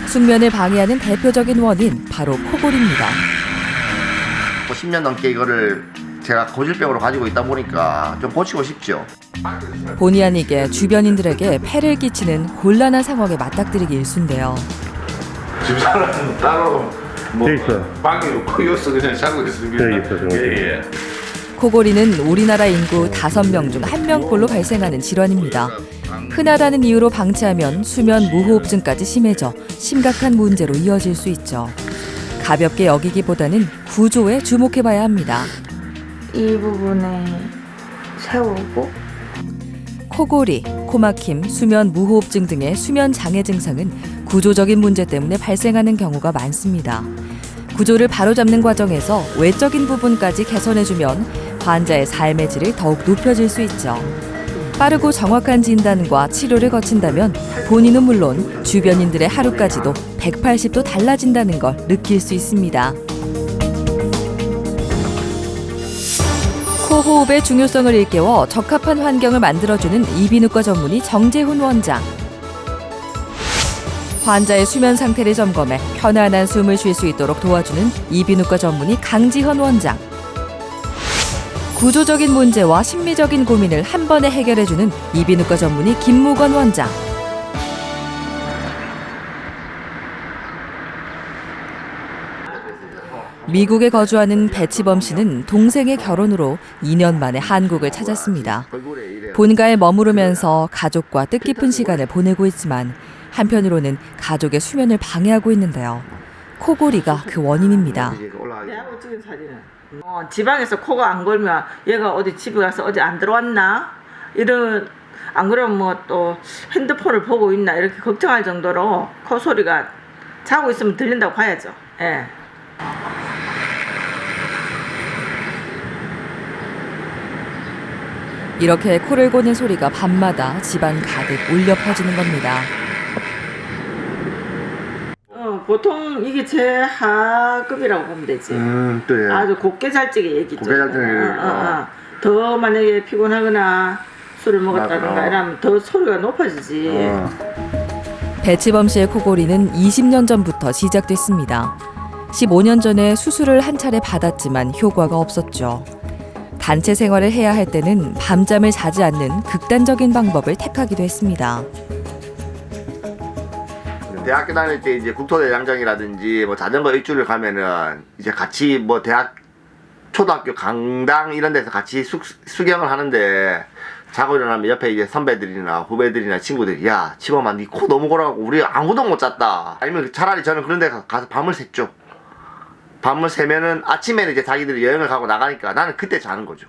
숙면을 방해하는 대표적인 원인 바로 코골입니다. 10년 넘게 이거를 제가 고질병으로 가지고 있다 보니까 좀 고치고 싶죠. 본의 아니게 주변인들에게 폐를 끼치는 곤란한 상황에 맞닥뜨리기 일쑤인데요. 집사람은 따로 뭐 있어요. 방이 없고 여기서 그냥 자고 있습니다. 여기 있어요, 저기. 예. 코골이는 우리나라 인구 5명 중 1명꼴로 발생하는 질환입니다. 흔하다는 이유로 방치하면 수면 무호흡증까지 심해져 심각한 문제로 이어질 수 있죠. 가볍게 여기기보다는 구조에 주목해봐야 합니다. 이 부분에 세우고 코골이, 코막힘, 수면 무호흡증 등의 수면 장애 증상은 구조적인 문제 때문에 발생하는 경우가 많습니다. 구조를 바로잡는 과정에서 외적인 부분까지 개선해주면 환자의 삶의 질을 더욱 높여질 수 있죠. 빠르고 정확한 진단과 치료를 거친다면 본인은 물론 주변인들의 하루까지도 180도 달라진다는 걸 느낄 수 있습니다. 코호흡의 중요성을 일깨워 적합한 환경을 만들어주는 이비인후과 전문의 정재훈 원장. 환자의 수면 상태를 점검해 편안한 숨을 쉴 수 있도록 도와주는 이비인후과 전문의 강지현 원장. 구조적인 문제와 심리적인 고민을 한 번에 해결해주는 이비인후과 전문의 김무건 원장. 미국에 거주하는 배치범 씨는 동생의 결혼으로 2년 만에 한국을 찾았습니다. 본가에 머무르면서 가족과 뜻깊은 시간을 보내고 있지만 한편으로는 가족의 수면을 방해하고 있는데요. 코골이가 그 원인입니다. 내하고 찍은 사진은 지방에서 코가 안 골면 얘가 어디 집에 가서 어디 안 들어왔나 이런 안 그러면 뭐 또 핸드폰을 보고 있나 이렇게 걱정할 정도로 코 소리가 자고 있으면 들린다고 봐야죠. 예. 이렇게 코를 고는 소리가 밤마다 집안 가득 울려 퍼지는 겁니다. 보통 이게 제하급이라고 보면 되지. 또 예. 아주 곱게 살찌게 얘기죠. 곱게 살찌게 더 만약에 피곤하거나 술을 먹었다든가 이러면 더 소리가 높아지지. 배치범 씨의 코골이는 20년 전부터 시작됐습니다. 15년 전에 수술을 한 차례 받았지만 효과가 없었죠. 단체 생활을 해야 할 때는 밤잠을 자지 않는 극단적인 방법을 택하기도 했습니다. 대학교 다닐 때 이제 국토대장정이라든지 뭐 자전거 일주를 가면은 이제 같이 뭐 대학 초등학교 강당 이런 데서 같이 수경을 하는데 자고 일어나면 옆에 이제 선배들이나 후배들이나 친구들이 야 치범아 니 코 너무 고라고 우리 아무도 못 잤다. 아니면 차라리 저는 그런 데 가서 밤을 샜죠. 밤을 새면은 아침에는 이제 자기들이 여행을 가고 나가니까 나는 그때 자는 거죠.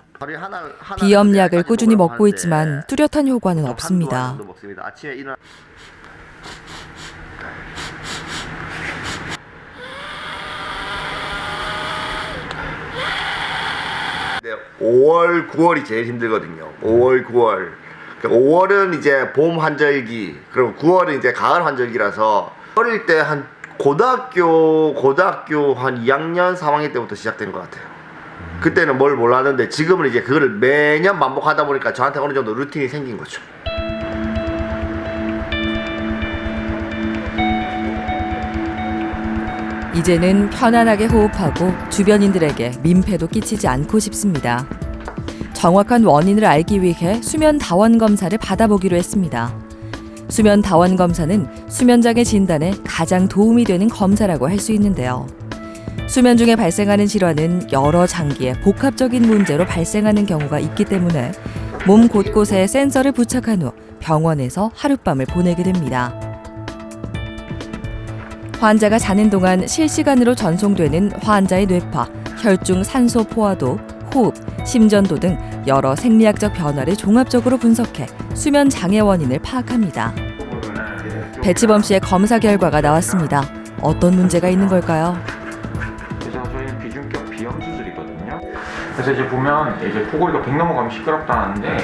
비염약을 꾸준히 먹고 있지만 뚜렷한 효과는 없습니다. 아침에 일어나 5월, 9월이 제일 힘들거든요. 5월, 9월. 5월은 이제 봄 환절기, 그리고 9월은 이제 가을 환절기라서 어릴 때 한 고등학교 한 2학년, 3학년 때부터 시작된 것 같아요. 그때는 뭘 몰랐는데 지금은 이제 그거를 매년 반복하다 보니까 저한테 어느 정도 루틴이 생긴 거죠. 이제는 편안하게 호흡하고 주변인들에게 민폐도 끼치지 않고 싶습니다. 정확한 원인을 알기 위해 수면 다원 검사를 받아보기로 했습니다. 수면 다원 검사는 수면장애 진단에 가장 도움이 되는 검사라고 할 수 있는데요. 수면 중에 발생하는 질환은 여러 장기의 복합적인 문제로 발생하는 경우가 있기 때문에 몸 곳곳에 센서를 부착한 후 병원에서 하룻밤을 보내게 됩니다. 환자가 자는 동안 실시간으로 전송되는 환자의 뇌파, 혈중 산소 포화도, 호흡, 심전도 등 여러 생리학적 변화를 종합적으로 분석해 수면 장애 원인을 파악합니다. 배치범 씨의 검사 결과가 나왔습니다. 어떤 문제가 있는 걸까요? 그래서 저희는 비중격 비염 수술이거든요. 그래서 이제 보면 이제 코골이가 100 넘어가면 시끄럽다 하는데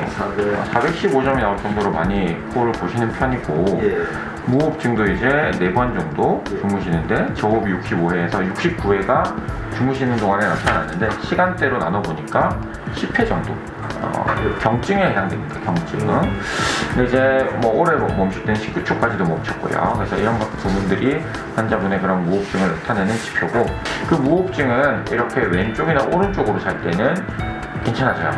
415점이 나올 정도로 많이 코를 보시는 편이고 무호흡증도 이제 4번 정도 주무시는데 저호흡이 65회에서 69회가 주무시는 동안에 나타났는데 시간대로 나눠보니까 10회 정도 경증에 해당됩니다. 경증. 근데 이제 뭐 오래 멈출 때는 19초까지도 멈췄고요. 그래서 이런 부분들이 환자분의 그런 무호흡증을 나타내는 지표고, 그 무호흡증은 이렇게 왼쪽이나 오른쪽으로 잘 때는 괜찮아져요.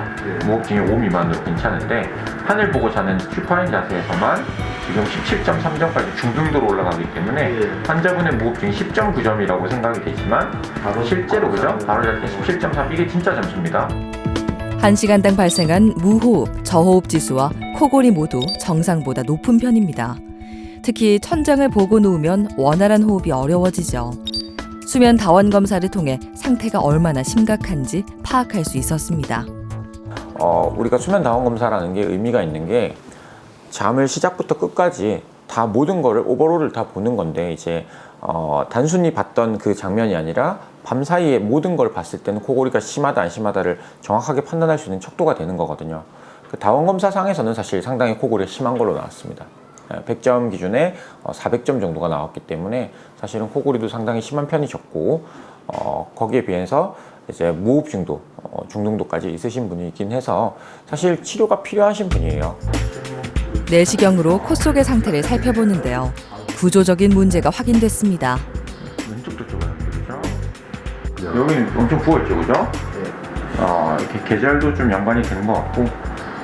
무호흡증이 5 미만으로 괜찮은데, 하늘 보고 자는 슈퍼인 자세에서만 지금 17.3점까지 중등도로 올라가기 때문에 환자분의 무호흡증이 10.9점이라고 생각이 되지만 실제로 그죠? 바로 잘 때 17.3, 이게 진짜 점수입니다. 1시간당 발생한 무호흡, 저호흡 지수와 코골이 모두 정상보다 높은 편입니다. 특히 천장을 보고 누우면 원활한 호흡이 어려워지죠. 수면 다원 검사를 통해 상태가 얼마나 심각한지 파악할 수 있었습니다. 우리가 수면 다원 검사라는 게 의미가 있는 게, 잠을 시작부터 끝까지 다 모든 거를 오버롤을 다 보는 건데, 이제 단순히 봤던 그 장면이 아니라 밤 사이에 모든 걸 봤을 때는 코골이가 심하다 안 심하다를 정확하게 판단할 수 있는 척도가 되는 거거든요. 그 다원 검사 상에서는 사실 상당히 코골이가 심한 걸로 나왔습니다. 100점 기준에 400점 정도가 나왔기 때문에 사실은 코골이도 상당히 심한 편이셨고, 거기에 비해서 이제 무호흡증도 중등도까지 있으신 분이긴 해서 사실 치료가 필요하신 분이에요. 내시경으로 코 속의 상태를 살펴보는데요. 구조적인 문제가 확인됐습니다. 왼쪽도 좁아요, 그죠? 여기는 엄청 부어있죠, 그죠? 이렇게 계절도 좀 연관이 되는 것 같고,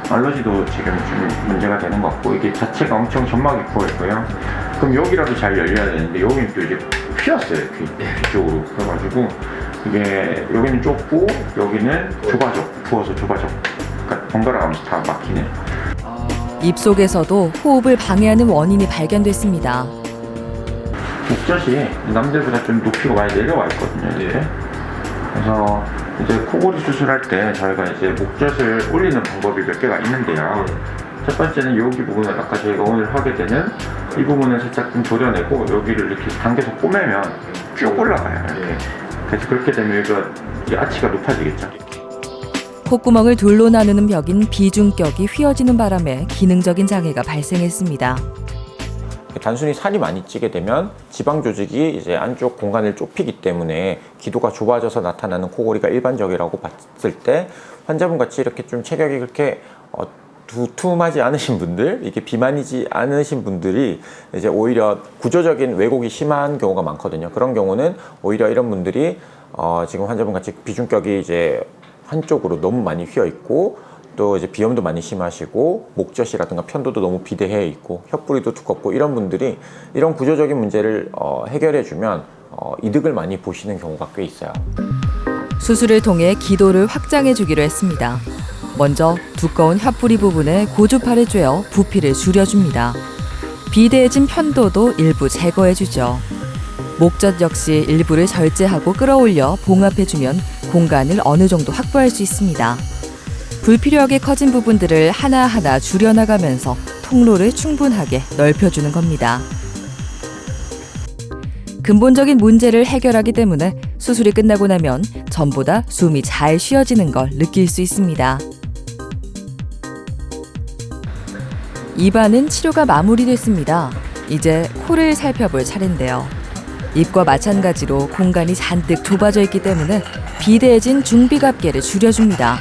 알러지도 지금 좀 문제가 되는 것 같고, 이게 자체가 엄청 점막이 부어있고요. 그럼 여기라도 잘 열려야 되는데, 여기는 또 이제 휘었어요, 귀 쪽으로. 그래가지고 이게 여기는 좁고 여기는 좁아져, 부어서 좁아져. 그러니까 번갈아 가면서 다 막히네. 입속에서도 호흡을 방해하는 원인이 발견됐습니다. 목젖이 남들보다 좀 높이가 많이 내려와 있거든요, 이렇게. 그래서 이제 코골이 수술할 때 저희가 이제 목젖을 올리는 방법이 몇 개가 있는데요. 첫 번째는 여기 부분을 아까 저희가 오늘 하게 되는 이 부분을 살짝 좀 졸여내고 여기를 이렇게 당겨서 꼬매면 쭉 올라가요, 이렇게. 그래서 그렇게 되면 여기가 이 아치가 높아지겠죠. 콧구멍을 둘로 나누는 벽인 비중격이 휘어지는 바람에 기능적인 장애가 발생했습니다. 단순히 살이 많이 찌게 되면 지방 조직이 이제 안쪽 공간을 좁히기 때문에 기도가 좁아져서 나타나는 코골이가 일반적이라고 봤을 때, 환자분 같이 이렇게 좀 체격이 그렇게 두툼하지 않으신 분들, 이게 비만이지 않으신 분들이 이제 오히려 구조적인 왜곡이 심한 경우가 많거든요. 그런 경우는 오히려 이런 분들이 지금 환자분 같이 비중격이 이제 한쪽으로 너무 많이 휘어 있고, 또 이제 비염도 많이 심하시고, 목젖이라든가 편도도 너무 비대해 있고, 혀뿌리도 두껍고, 이런 분들이 이런 구조적인 문제를 해결해 주면 이득을 많이 보시는 경우가 꽤 있어요. 수술을 통해 기도를 확장해 주기로 했습니다. 먼저 두꺼운 혀뿌리 부분에 고주파를 쬐어 부피를 줄여줍니다. 비대해진 편도도 일부 제거해주죠. 목젖 역시 일부를 절제하고 끌어올려 봉합해주면 공간을 어느 정도 확보할 수 있습니다. 불필요하게 커진 부분들을 하나하나 줄여나가면서 통로를 충분하게 넓혀주는 겁니다. 근본적인 문제를 해결하기 때문에 수술이 끝나고 나면 전보다 숨이 잘 쉬어지는 걸 느낄 수 있습니다. 입안은 치료가 마무리됐습니다. 이제 코를 살펴볼 차례인데요. 입과 마찬가지로 공간이 잔뜩 좁아져 있기 때문에 비대해진 중비갑계를 줄여줍니다.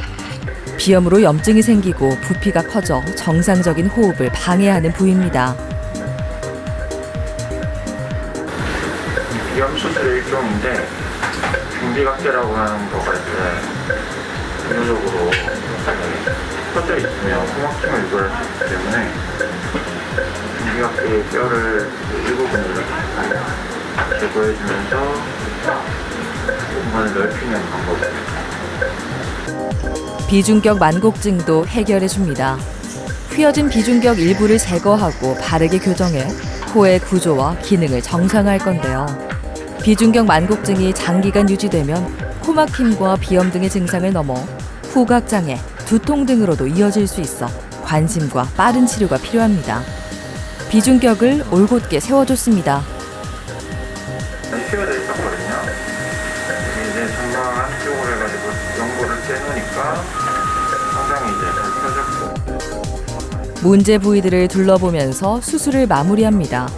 비염으로 염증이 생기고 부피가 커져 정상적인 호흡을 방해하는 부위입니다. 비염 수술의 일종인데, 중비각계라고 하는 거가 이제 기본적으로 퍼져 있으면 코막힘을 유발할 수 있기 때문에 중비각계의 뼈를 일부분을 이렇게 제거해주면서 공간을 넓히는 방법입니다. 비중격 만곡증도 해결해줍니다. 휘어진 비중격 일부를 제거하고 바르게 교정해 코의 구조와 기능을 정상화할 건데요. 비중격 만곡증이 장기간 유지되면 코막힘과 비염 등의 증상을 넘어 후각장애, 두통 등으로도 이어질 수 있어 관심과 빠른 치료가 필요합니다. 비중격을 올곧게 세워줬습니다. 휘어져 있었거든요. 이제 장막 안쪽으로 해가지고 연고를 떼놓으니까 상당히 이제 잘 펴졌고. 문제 부위들을 둘러보면서 수술을 마무리합니다.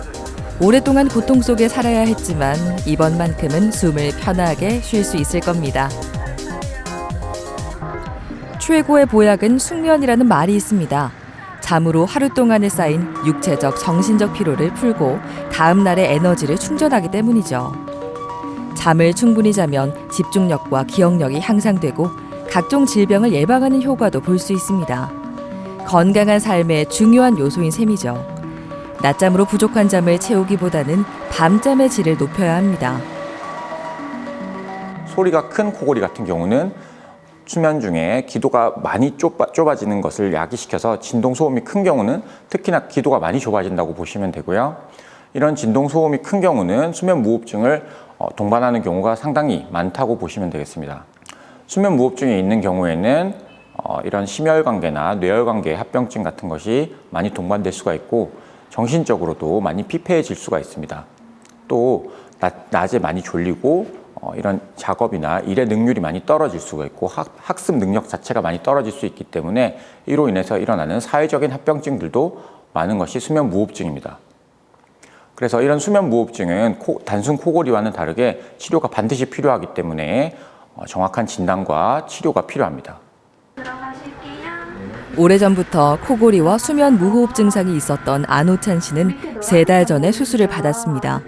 오랫동안 고통 속에 살아야 했지만 이번만큼은 숨을 편하게 쉴 수 있을 겁니다. 최고의 보약은 숙면이라는 말이 있습니다. 잠으로 하루 동안에 쌓인 육체적, 정신적 피로를 풀고 다음 날의 에너지를 충전하기 때문이죠. 잠을 충분히 자면 집중력과 기억력이 향상되고 각종 질병을 예방하는 효과도 볼 수 있습니다. 건강한 삶의 중요한 요소인 셈이죠. 낮잠으로 부족한 잠을 채우기보다는 밤잠의 질을 높여야 합니다. 소리가 큰 코골이 같은 경우는 수면 중에 기도가 많이 좁아지는 것을 야기시켜서 진동소음이 큰 경우는 특히나 기도가 많이 좁아진다고 보시면 되고요. 이런 진동소음이 큰 경우는 수면무호흡증을 동반하는 경우가 상당히 많다고 보시면 되겠습니다. 수면무호흡증이 있는 경우에는 이런 심혈관계나 뇌혈관계 합병증 같은 것이 많이 동반될 수가 있고 정신적으로도 많이 피폐해질 수가 있습니다. 또 낮에 많이 졸리고 이런 작업이나 일의 능률이 많이 떨어질 수가 있고 학습 능력 자체가 많이 떨어질 수 있기 때문에 이로 인해서 일어나는 사회적인 합병증들도 많은 것이 수면무호흡증입니다. 그래서 이런 수면무호흡증은 단순 코골이와는 다르게 치료가 반드시 필요하기 때문에 정확한 진단과 치료가 필요합니다. 오래전부터 코골이와 수면 무호흡 증상이 있었던 안호찬 씨는 3달 전에 수술을 받았습니다.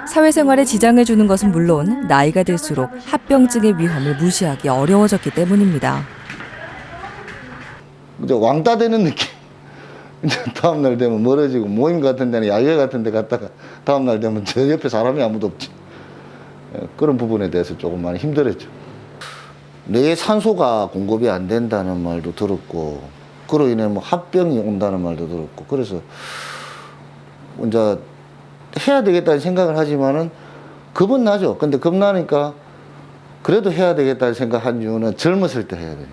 사회생활에 지장을 주는 것은 물론 나이가 들수록 합병증의 위험을 무시하기 어려워졌기 때문입니다. 이제 왕따 되는 느낌. 이제 다음날 되면 멀어지고 모임 같은 데는 야외 같은 데 갔다가 다음날 되면 저 옆에 사람이 아무도 없지. 그런 부분에 대해서 조금 많이 힘들었죠. 뇌에 산소가 공급이 안 된다는 말도 들었고 그로 인해 뭐 합병이 온다는 말도 들었고 그래서 이제 해야 되겠다는 생각을 하지만은 겁은 나죠. 근데 겁나니까 그래도 해야 되겠다는 생각한 이유는 젊었을 때 해야 되니까.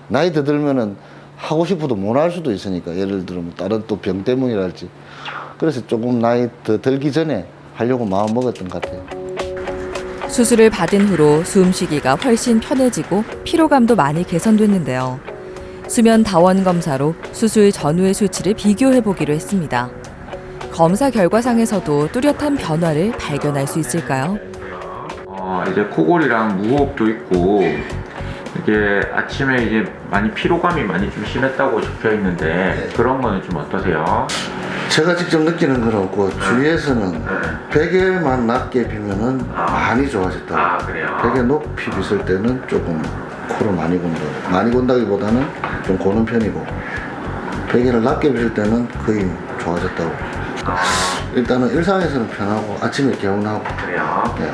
나이 더 들면은 하고 싶어도 못 할 수도 있으니까. 예를 들면 다른 또 병 때문이랄지. 그래서 조금 나이 더 들기 전에 하려고 마음 먹었던 것 같아요. 수술을 받은 후로 숨쉬기가 훨씬 편해지고 피로감도 많이 개선됐는데요. 수면 다원 검사로 수술 전후의 수치를 비교해 보기로 했습니다. 검사 결과상에서도 뚜렷한 변화를 발견할 수 있을까요? 이제 코골이랑 무호흡도 있고 이게 아침에 이제 많이 피로감이 많이 좀 심했다고 적혀 있는데 그런 거는 좀 어떠세요? 제가 직접 느끼는 건 없고 주위에서는 베개만 낮게 비면은 많이 좋아졌다고. 그래요? 베개 높이 빗을 때는 조금 코를 많이 곤다. 많이 곤다기보다는 좀 고는 편이고 베개를 낮게 빗을 때는 거의 좋아졌다고. 일단은 일상에서는 편하고 아침에 개운하고. 그래요? 네.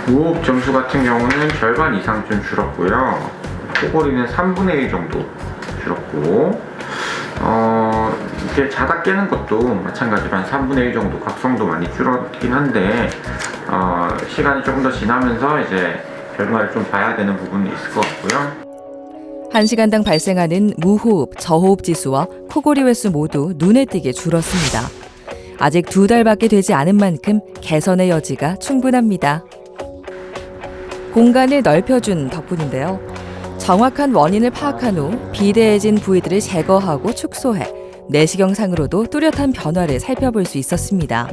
무호흡 점수 같은 경우는 절반 이상 좀 줄었고요. 코골이는 3분의 1 정도 줄었고 이제 자다 깨는 것도 마찬가지로 한 3분의 1 정도 각성도 많이 줄었긴 한데 시간이 조금 더 지나면서 이제 결과를 좀 봐야 되는 부분이 있을 것 같고요. 1시간당 발생하는 무호흡, 저호흡 지수와 코골이 횟수 모두 눈에 띄게 줄었습니다. 아직 2달밖에 되지 않은 만큼 개선의 여지가 충분합니다. 공간을 넓혀준 덕분인데요. 정확한 원인을 파악한 후 비대해진 부위들을 제거하고 축소해 내시경상으로도 뚜렷한 변화를 살펴볼 수 있었습니다.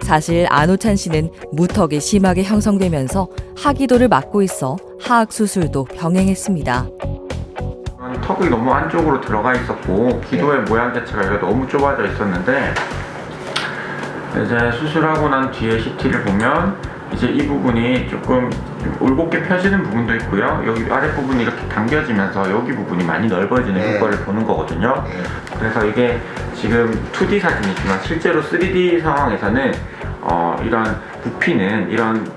사실 안호찬 씨는 무턱이 심하게 형성되면서 하기도를 막고 있어 하악 수술도 병행했습니다. 턱이 너무 안쪽으로 들어가 있었고 기도의 모양 자체가 너무 좁아져 있었는데 이제 수술하고 난 뒤에 CT를 보면 이제 이 부분이 조금 올곧게 펴지는 부분도 있고요. 여기 아랫부분이 이렇게 당겨지면서 여기 부분이 많이 넓어지는 효과를 보는 거거든요. 그래서 이게 지금 2D 사진이지만 실제로 3D 상황에서는 이런 부피는 이런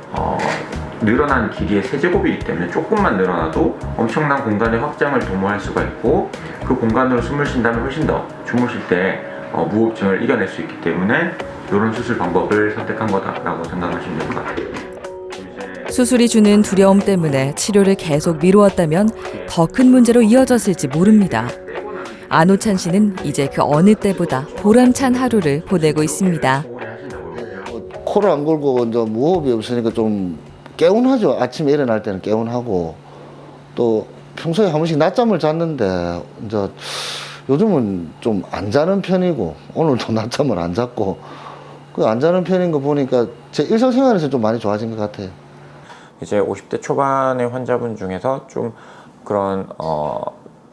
늘어난 길이의 세제곱이기 때문에 조금만 늘어나도 엄청난 공간의 확장을 도모할 수가 있고 그 공간으로 숨을 쉰다면 훨씬 더 주무실 때 무호흡증을 이겨낼 수 있기 때문에 이런 수술 방법을 선택한 거다라고 생각하시면 될 것 같아요. 수술이 주는 두려움 때문에 치료를 계속 미루었다면 더 큰 문제로 이어졌을지 모릅니다. 안호찬 씨는 이제 그 어느 때보다 보람찬 하루를 보내고 있습니다. 코를 안 골고 이제 무호흡이 없으니까 좀 개운하죠. 아침에 일어날 때는 개운하고 또 평소에 한 번씩 낮잠을 잤는데 이제 요즘은 좀 안 자는 편이고 오늘도 낮잠을 안 잤고 그 안 자는 편인 거 보니까 제 일상생활에서 좀 많이 좋아진 것 같아요. 이제 50대 초반의 환자분 중에서 좀 그런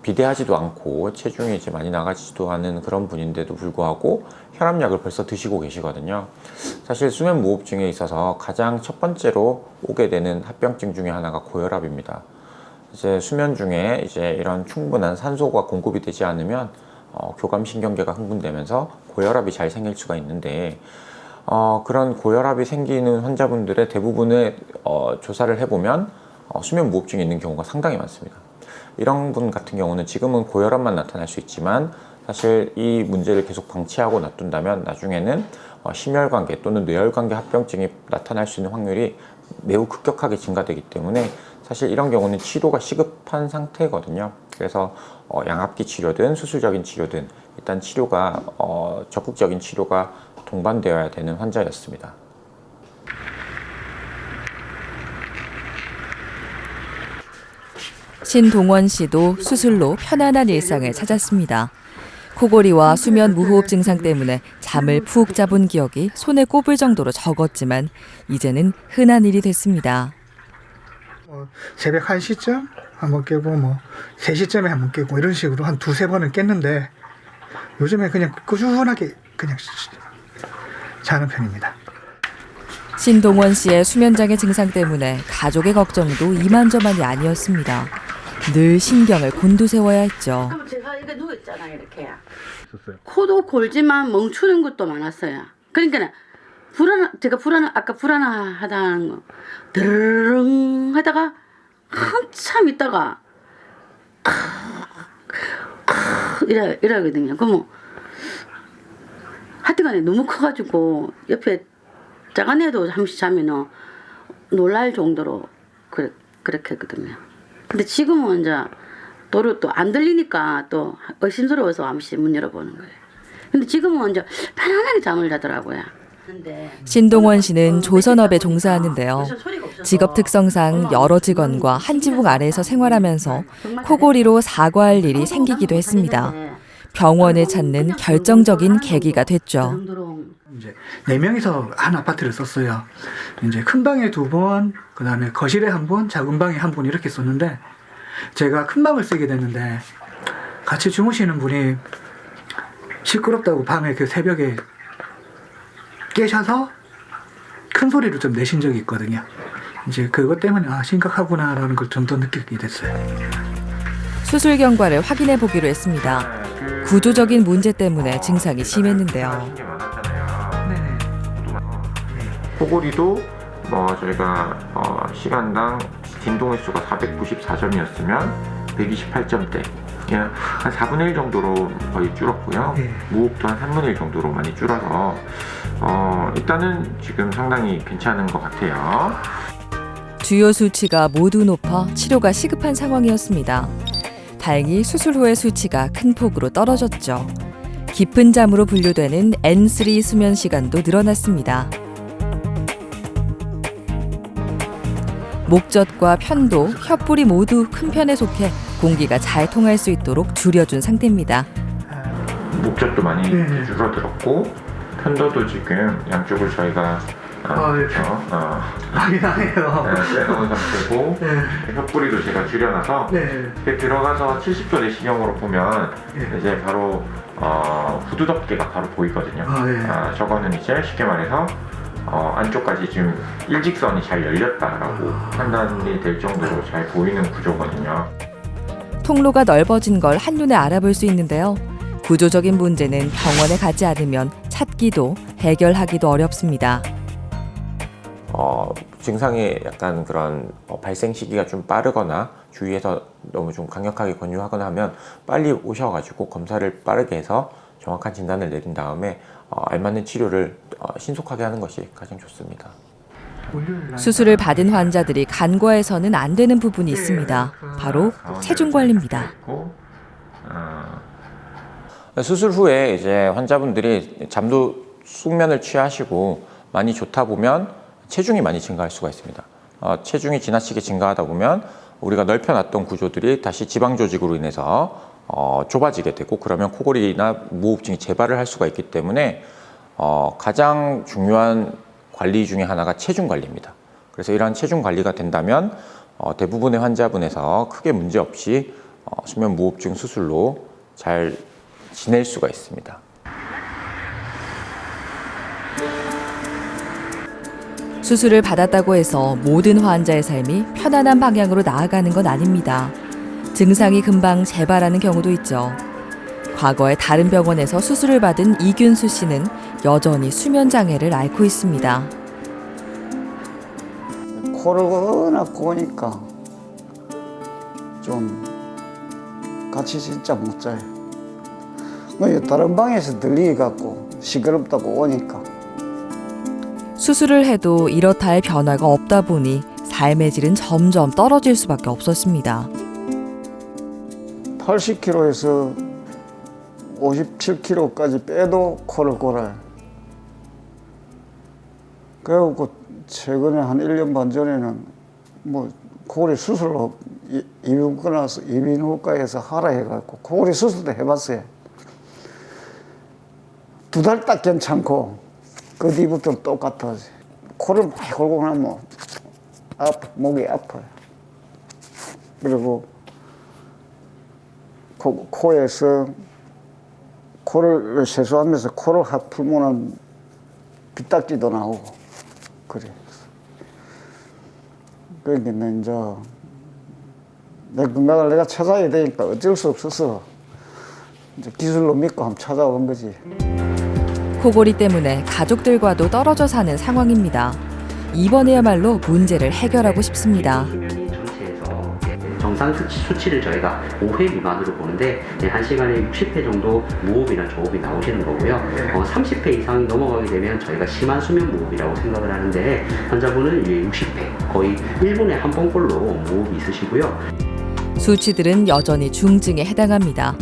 비대하지도 않고 체중이 이제 많이 나가지도 않은 그런 분인데도 불구하고 혈압약을 벌써 드시고 계시거든요. 사실 수면 무호흡증에 있어서 가장 첫 번째로 오게 되는 합병증 중에 하나가 고혈압입니다. 이제 수면 중에 이제 이런 충분한 산소가 공급이 되지 않으면 교감신경계가 흥분되면서 고혈압이 잘 생길 수가 있는데 그런 고혈압이 생기는 환자분들의 대부분의 조사를 해보면 수면 무호흡증이 있는 경우가 상당히 많습니다. 이런 분 같은 경우는 지금은 고혈압만 나타날 수 있지만 사실 이 문제를 계속 방치하고 놔둔다면 나중에는 심혈관계 또는 뇌혈관계 합병증이 나타날 수 있는 확률이 매우 급격하게 증가되기 때문에 사실 이런 경우는 치료가 시급한 상태거든요. 그래서 양압기 치료든 수술적인 치료든 일단 치료가 적극적인 치료가 동반되어야 되는 환자였습니다. 신동원 씨도 수술로 편안한 일상을 찾았습니다. 코골이와 수면 무호흡 증상 때문에 잠을 푹 자본 기억이 손에 꼽을 정도로 적었지만 이제는 흔한 일이 됐습니다. 새벽 1시쯤 한번 깨고 3시쯤에 한번 깨고 이런 식으로 한 2-3번은 깼는데 요즘에 그냥 꾸준하게 그냥 자는 편입니다. 신동원 씨의 수면장애 증상 때문에 가족의 걱정도 이만저만이 아니었습니다. 늘 신경을 곤두세워야 했죠. 그럼 제가 이렇게 누워있잖아요, 이렇게. 코도 골지만 멈추는 것도 많았어요. 그러니까 아까 불안하다는 거 드르릉 하다가 한참 있다가 이러거든요. 그럼 하여튼간에 너무 커가지고 옆에 작은 애도 잠시 자면은 놀랄 정도로 그렇게 했거든요. 근데 지금은 이제 도로 또 안 들리니까 또 의심스러워서 잠시 문 열어보는 거예요. 근데 지금은 이제 편안하게 잠을 자더라고요. 신동원 씨는 조선업에 종사하는데요. 직업 특성상 여러 직원과 한 지붕 아래에서 생활하면서 코골이로 사과할 일이 생기기도 했습니다. 병원을 찾는 결정적인 계기가 됐죠. 이제 4명이서 한 아파트를 썼어요. 이제 큰 방에 2번, 그다음에 거실에 1분, 작은 방에 1분 이렇게 썼는데 제가 큰 방을 쓰게 됐는데 같이 주무시는 분이 시끄럽다고 밤에 그 새벽에 깨셔서 큰 소리를 좀 내신 적이 있거든요. 이제 그것 때문에 심각하구나라는 걸 좀 더 느끼게 됐어요. 수술 경과를 확인해 보기로 했습니다. 구조적인 문제 때문에 증상이 심했는데요. 네네. 코골이도 저희가 시간당 진동 횟수가 494점이었으면 128점대, 한 4분의 1 정도로 거의 줄었고요. 네. 무호흡도 한 3분의 1 정도로 많이 줄어서 일단은 지금 상당히 괜찮은 것 같아요. 주요 수치가 모두 높아 치료가 시급한 상황이었습니다. 다행히 수술 후의 수치가 큰 폭으로 떨어졌죠. 깊은 잠으로 분류되는 N3 수면 시간도 늘어났습니다. 목젖과 편도, 혀뿌리 모두 큰 편에 속해 공기가 잘 통할 수 있도록 줄여준 상태입니다. 목젖도 많이 줄어들었고 편도도 지금 양쪽을 저희가 확인하네요. 빼놓은 상태고 혀뿌리도 제가 줄여놔서 들어가서 70도 내시경으로 보면 이제 바로 후두덮개가 바로 보이거든요. 저거는 이제 쉽게 말해서 안쪽까지 지금 일직선이 잘 열렸다라고 판단이 될 정도로 잘 보이는 구조거든요. 통로가 넓어진 걸 한눈에 알아볼 수 있는데요. 구조적인 문제는 병원에 가지 않으면 찾기도 해결하기도 어렵습니다. 증상이 약간 그런 발생 시기가 좀 빠르거나 주위에서 너무 좀 강력하게 권유하거나 하면 빨리 오셔가지고 검사를 빠르게 해서 정확한 진단을 내린 다음에 알맞는 치료를 신속하게 하는 것이 가장 좋습니다. 수술을 받은 환자들이 간과해서는 안 되는 부분이 있습니다. 바로 체중 관리입니다. 수술 후에 이제 환자분들이 잠도 숙면을 취하시고 많이 좋다 보면 체중이 많이 증가할 수가 있습니다. 체중이 지나치게 증가하다 보면 우리가 넓혀놨던 구조들이 다시 지방 조직으로 인해서 좁아지게 되고 그러면 코골이나 무호흡증이 재발을 할 수가 있기 때문에 가장 중요한 관리 중에 하나가 체중 관리입니다. 그래서 이러한 체중 관리가 된다면 대부분의 환자분에서 크게 문제 없이 수면 무호흡증 수술로 잘 지낼 수가 있습니다. 수술을 받았다고 해서 모든 환자의 삶이 편안한 방향으로 나아가는 건 아닙니다. 증상이 금방 재발하는 경우도 있죠. 과거에 다른 병원에서 수술을 받은 이균수 씨는 여전히 수면 장애를 앓고 있습니다. 코를 워낙 고니까 좀 같이 진짜 못 자요. 다른 방에서 들리게 갖고 시끄럽다고 오니까. 수술을 해도 이렇다 할 변화가 없다 보니 삶의 질은 점점 떨어질 수밖에 없었습니다. 80kg에서 57kg까지 빼도 코를 골아요. 그래갖고 최근에 한 1년 반 전에는 뭐 코골이 수술로 이비인후과에서 하라 해갖고 코골이 수술도 해봤어요. 2달 딱 괜찮고 그 뒤부터는 똑같아지. 코를 많이 골고 나면 목이 아파요. 그리고 코에서 코를 세수하면서 코를 확 풀면은 비딱지도 나오고 그래. 그러니까 이제 내 건강을 내가 찾아야 되니까 어쩔 수 없어서 이제 기술로 믿고 한번 찾아온 거지. 코골이 때문에 가족들과도 떨어져 사는 상황입니다. 이번에야말로 문제를 해결하고 싶습니다. 수면이 전체에서 정상 수치를 저희가 5회 미만으로 보는데 1시간에 60회 정도 무호흡이나 저호흡이 나오시는 거고요. 30회 이상이 넘어가게 되면 저희가 심한 수면 무호흡이라고 생각을 하는데 환자분은 60회, 거의 1분에 한 번꼴로 무호흡이 있으시고요. 수치들은 여전히 중증에 해당합니다.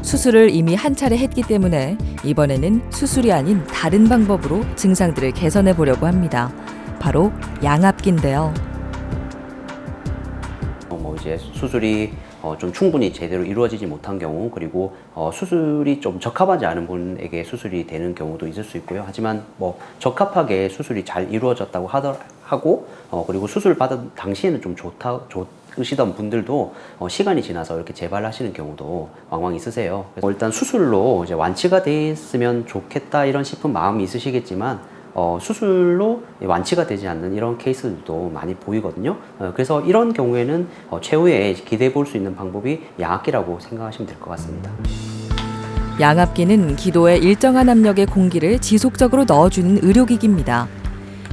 수술을 이미 한 차례 했기 때문에 이번에는 수술이 아닌 다른 방법으로 증상들을 개선해 보려고 합니다. 바로 양압기인데요. 이제 수술이 좀 충분히 제대로 이루어지지 못한 경우, 그리고 수술이 좀 적합하지 않은 분에게 수술이 되는 경우도 있을 수 있고요. 하지만 적합하게 수술이 잘 이루어졌다고 하고 그리고 수술 받은 당시에는 좀 좋으시던 분들도 시간이 지나서 이렇게 재발하시는 경우도 왕왕 있으세요. 그래서 일단 수술로 이제 완치가 됐으면 좋겠다 이런 싶은 마음이 있으시겠지만 수술로 완치가 되지 않는 이런 케이스들도 많이 보이거든요. 그래서 이런 경우에는 최후에 기대해 볼 수 있는 방법이 양압기라고 생각하시면 될 것 같습니다. 양압기는 기도에 일정한 압력의 공기를 지속적으로 넣어주는 의료기기입니다.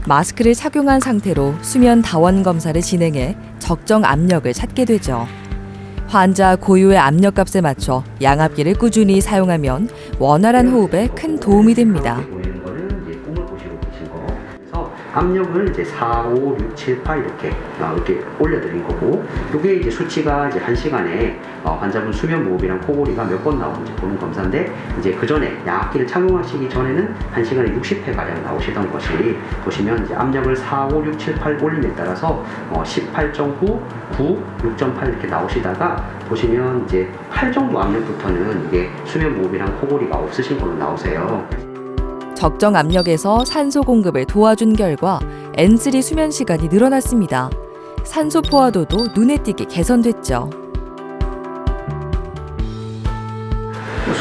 마스크를 착용한 상태로 수면 다원 검사를 진행해 적정 압력을 찾게 되죠. 환자 고유의 압력값에 맞춰 양압기를 꾸준히 사용하면 원활한 호흡에 큰 도움이 됩니다. 압력을 이제 4, 5, 6, 7, 8 이렇게 올려드린 거고, 이게 이제 수치가 이제 1시간에 환자분 수면 무호흡이랑 코골이가 몇 번 나오는지 보는 검사인데, 이제 그 전에 양압기를 착용하시기 전에는 1시간에 60회 가량 나오시던 것이, 보시면 이제 압력을 4, 5, 6, 7, 8 올림에 따라서 18.9, 9, 6.8 이렇게 나오시다가 보시면 이제 8 정도 압력부터는 이게 수면 무호흡이랑 코골이가 없으신 걸로 나오세요. 적정 압력에서 산소 공급을 도와준 결과 N3 수면 시간이 늘어났습니다. 산소 포화도도 눈에 띄게 개선됐죠.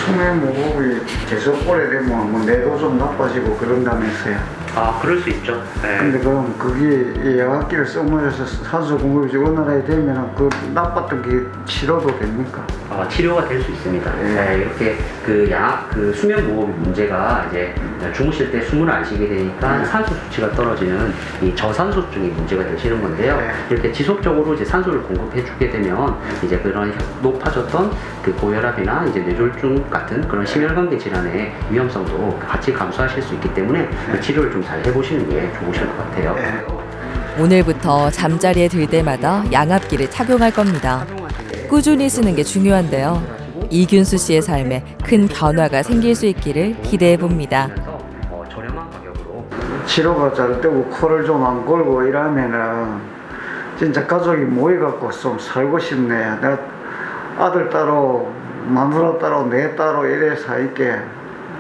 수면 무호흡이 계속 오래되면 뇌도 좀 나빠지고 그런다면서요. 그럴 수 있죠. 네. 근데 그럼 그게 양압기를 써면서 산소 공급이 원활하게 되면 그 나빴던 게 치료도 됩니까? 치료가 될 수 있습니다. 네, 이렇게 그 수면 무호흡 문제가 이제 주무실 때 숨을 안 쉬게 되니까 산소 수치가 떨어지는 이 저산소증이 문제가 되시는 건데요. 이렇게 지속적으로 이제 산소를 공급해 주게 되면 이제 그런 높아졌던 그 고혈압이나 이제 뇌졸중 같은 그런 심혈관계 질환의 위험성도 같이 감소하실 수 있기 때문에 치료를 좀 잘 해보시는 게 좋으실 것 같아요. 오늘부터 잠자리에 들 때마다 양압기를 착용할 겁니다. 꾸준히 쓰는 게 중요한데요. 이균수 씨의 삶에 큰 변화가 생길 수 있기를 기대해 봅니다. 치료가 잘 되고 코를 좀 안 골고 이러면은 진짜 가족이 모여갖고 좀 살고 싶네. 내가 아들 따로 마누라 따로 내 따로 이래 사니까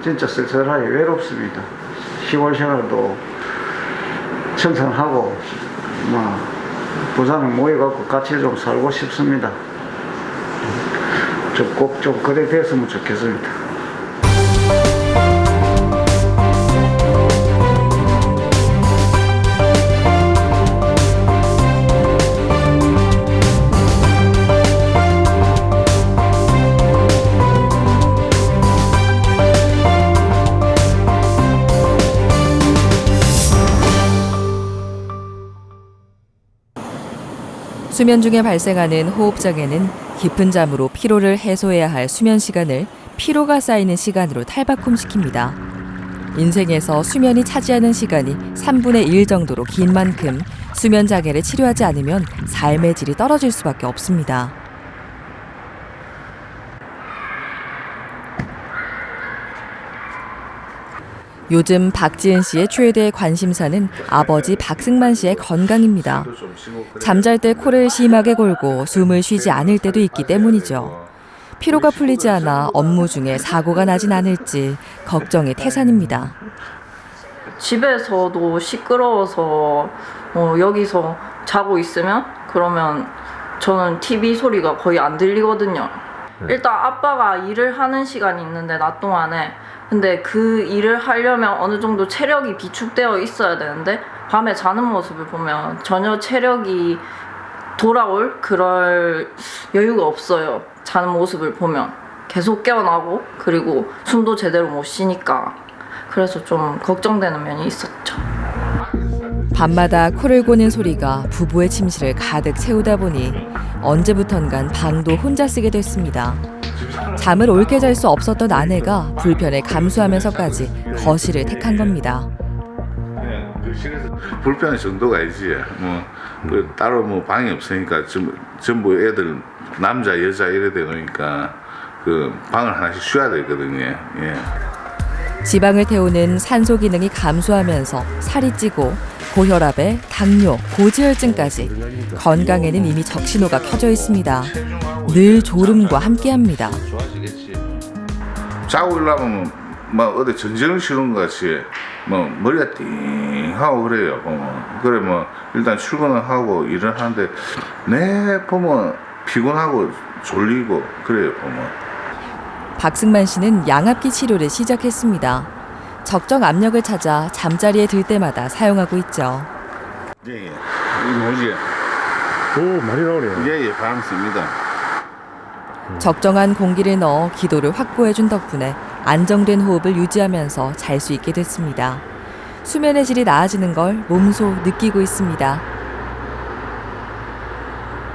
진짜 쓸쓸하게 외롭습니다. 시골 생활도 청산하고 부산에 모여갖고 같이 좀 살고 싶습니다. 좀 꼭 좀 그래 됐으면 좋겠습니다. 수면 중에 발생하는 호흡장애는 깊은 잠으로 피로를 해소해야 할 수면 시간을 피로가 쌓이는 시간으로 탈바꿈시킵니다. 인생에서 수면이 차지하는 시간이 3분의 1 정도로 긴 만큼 수면 장애를 치료하지 않으면 삶의 질이 떨어질 수밖에 없습니다. 요즘 박지은 씨의 최대 관심사는 아버지 박승만 씨의 건강입니다. 잠잘 때 코를 심하게 골고 숨을 쉬지 않을 때도 있기 때문이죠. 피로가 풀리지 않아 업무 중에 사고가 나진 않을지 걱정이 태산입니다. 집에서도 시끄러워서 여기서 자고 있으면 그러면 저는 TV 소리가 거의 안 들리거든요. 일단 아빠가 일을 하는 시간이 있는데 낮 동안에 근데 그 일을 하려면 어느 정도 체력이 비축되어 있어야 되는데 밤에 자는 모습을 보면 전혀 체력이 돌아올 그럴 여유가 없어요. 자는 모습을 보면 계속 깨어나고 그리고 숨도 제대로 못 쉬니까 그래서 좀 걱정되는 면이 있었죠. 밤마다 코를 고는 소리가 부부의 침실을 가득 채우다 보니 언제부턴간 방도 혼자 쓰게 됐습니다. 잠을 옳게 잘 수 없었던 아내가 불편을 감수하면서까지 거실을 택한 겁니다. 불편한 정도가 아니지. 따로 방이 없으니까 전부 애들 남자 여자 이래 돼 놓으니까 그 방을 하나씩 쉬어야 되거든요. 예. 지방을 태우는 산소 기능이 감소하면서 살이 찌고 고혈압에 당뇨, 고지혈증까지 건강에는 이미 적신호가 켜져 있습니다. 늘 졸음과 함께합니다. 자고 일어나면 막 어디 전쟁을 치는 것 같이 머리가 띵 하고 그래요. 그래 일단 출근을 하고 일을 하는데 내 보면 피곤하고 졸리고 그래요. 박승만 씨는 양압기 치료를 시작했습니다. 적정 압력을 찾아 잠자리에 들 때마다 사용하고 있죠. 예, 이거 뭐지? 오, 많이 나오네요. 예, 반갑습니다. 적정한 공기를 넣어 기도를 확보해준 덕분에 안정된 호흡을 유지하면서 잘 수 있게 됐습니다. 수면의 질이 나아지는 걸 몸소 느끼고 있습니다.